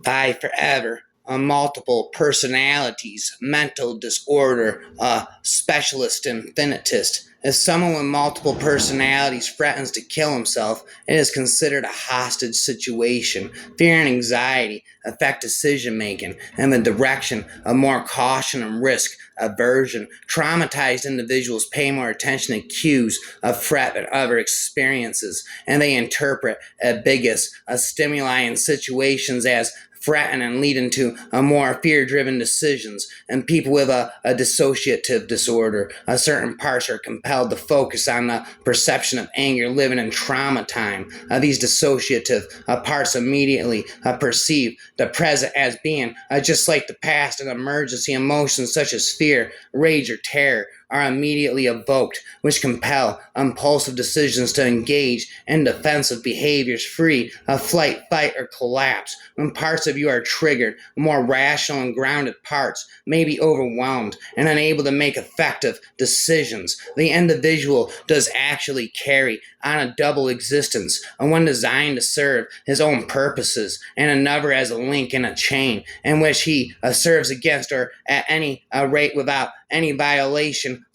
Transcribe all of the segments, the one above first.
I forever a multiple personalities, mental disorder, specialist infinitist. If someone with multiple personalities threatens to kill himself, it is considered a hostage situation. Fear and anxiety affect decision making and the direction of more caution and risk aversion. Traumatized individuals pay more attention to cues of threat and other experiences, and they interpret ambiguous stimuli in situations as threaten and lead into more fear-driven decisions. And people with a dissociative disorder, certain parts are compelled to focus on the perception of anger, living in trauma time. These dissociative parts immediately perceive the present as being just like the past, and emergency emotions such as fear, rage, or terror are immediately evoked, which compel impulsive decisions to engage in defensive behaviors free of flight, fight, or collapse. When parts of you are triggered, more rational and grounded parts may be overwhelmed and unable to make effective decisions. The individual does actually carry on a double existence, and one designed to serve his own purposes, and another as a link in a chain in which he serves against or at any rate without any volition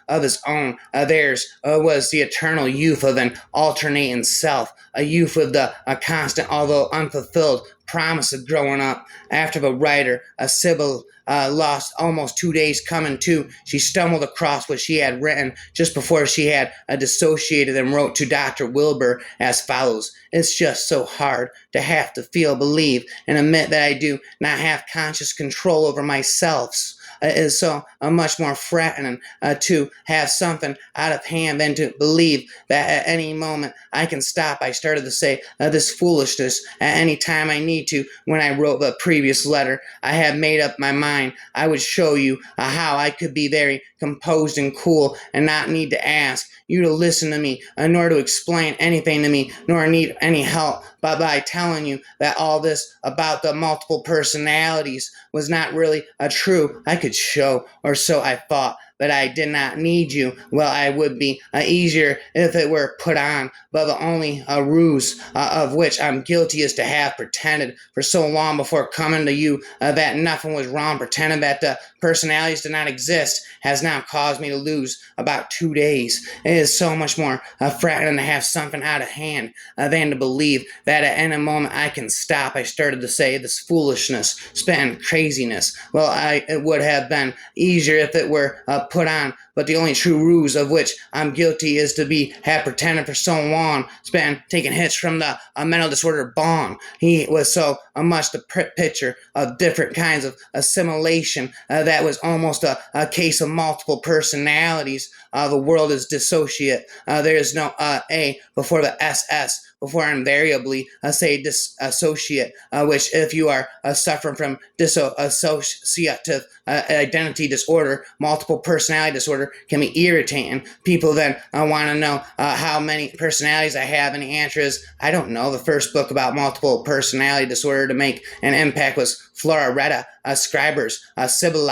of his own. Theirs was the eternal youth of an alternating self, a youth with the constant, although unfulfilled, promise of growing up. After the writer, Sybil, lost almost 2 days coming to, she stumbled across what she had written just before she had dissociated and wrote to Dr. Wilbur as follows. It's just so hard to have to feel, believe, and admit that I do not have conscious control over myself. It is so much more threatening to have something out of hand than to believe that at any moment I can stop. I started to say this foolishness at any time I need to. When I wrote the previous letter, I had made up my mind I would show you how I could be very composed and cool and not need to ask you to listen to me, nor to explain anything to me, nor need any help, but by telling you that all this about the multiple personalities was not really true. I could show, or so I thought, that I did not need you. Well, I would be easier if it were put on, but the only ruse of which I'm guilty is to have pretended for so long before coming to you that nothing was wrong, pretending that the personalities did not exist, has now caused me to lose about 2 days. It is so much more threatening to have something out of hand than to believe that at any moment I can stop. I started to say this foolishness, spent craziness. Well, it would have been easier if it were put on, but the only true ruse of which I'm guilty is to have pretended for so long, spent taking hits from the mental disorder Bond. He was so much the picture of different kinds of assimilation that was almost a case of multiple personalities. The world is dissociate. There is no A before the SS, before invariably say dissociate, which if you are suffering from dissociative identity disorder, multiple personality disorder, can be irritating. People then want to know how many personalities I have, and the answer is, I don't know. The first book about multiple personality disorder to make an impact was Flora Retta Scriber's Sybil,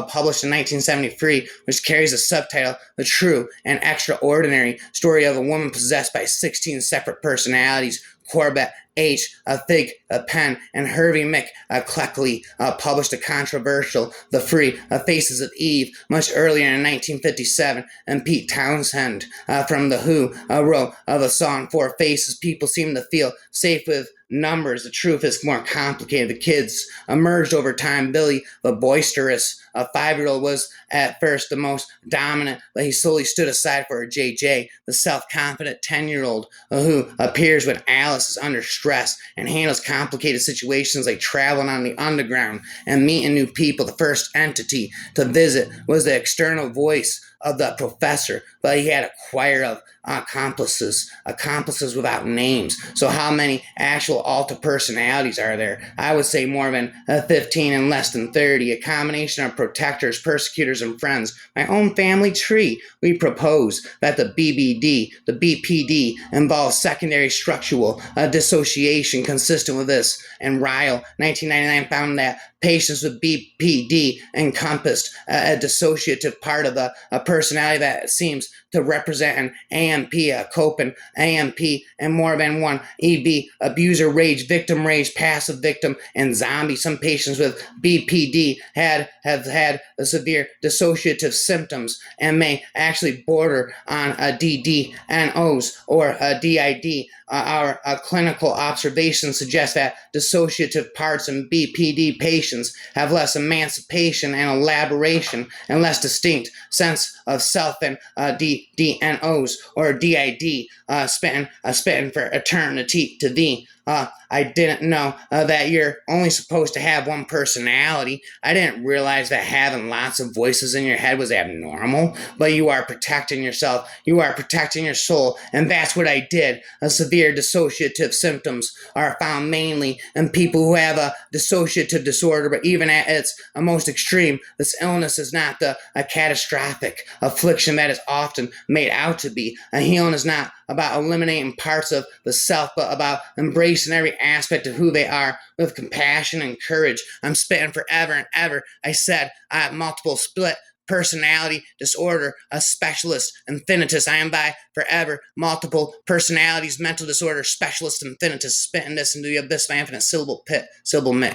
published in 1973, which carries the subtitle The True and Extraordinary Story of a Woman Possessed by 16 Separate Personalities. Corbett H. Fig Penn and Hervey Cleckley published the controversial The Free Faces of Eve much earlier in 1957, and Pete Townsend from The Who wrote of the song Four Faces. People seem to feel safe with numbers. The truth is more complicated. The kids emerged over time. Billy, the boisterous 5-year-old, was at first the most dominant, but he slowly stood aside for JJ, the self-confident 10-year-old who appears when Alice is under stress and handles complicated situations like traveling on the underground and meeting new people. The first entity to visit was the external voice of the professor, but he had a choir of accomplices without names. So how many actual alter personalities are there? I would say more than 15 and less than 30, a combination of protectors, persecutors, and friends. My own family tree. We propose that the BPD involves secondary structural dissociation consistent with this, and Ryle, 1999, found that patients with BPD encompassed a dissociative part of the personality that seems to represent an AMP, a copen, AMP, and more than one EB, abuser rage, victim rage, passive victim, and zombie. Some patients with BPD have had severe dissociative symptoms and may actually border on a DDNOs or a DID. Our clinical observations suggest that dissociative parts in BPD patients have less emancipation and elaboration and less distinct sense of self than DDNOs or DID, spitting for eternity to thee. I didn't know that you're only supposed to have one personality. I didn't realize that having lots of voices in your head was abnormal, but you are protecting yourself. You are protecting your soul, and that's what I did. Severe dissociative symptoms are found mainly in people who have a dissociative disorder, but even at its most extreme, this illness is not a catastrophic affliction that is often made out to be. A healing is not about eliminating parts of the self, but about embracing every aspect of who they are with compassion and courage. I'm spitting forever and ever. I said I have multiple split personality disorder, a specialist, infinitist. I am by forever multiple personalities, mental disorder, specialist, infinitist, spitting this into the abyss of infinite syllable pit, syllable mix.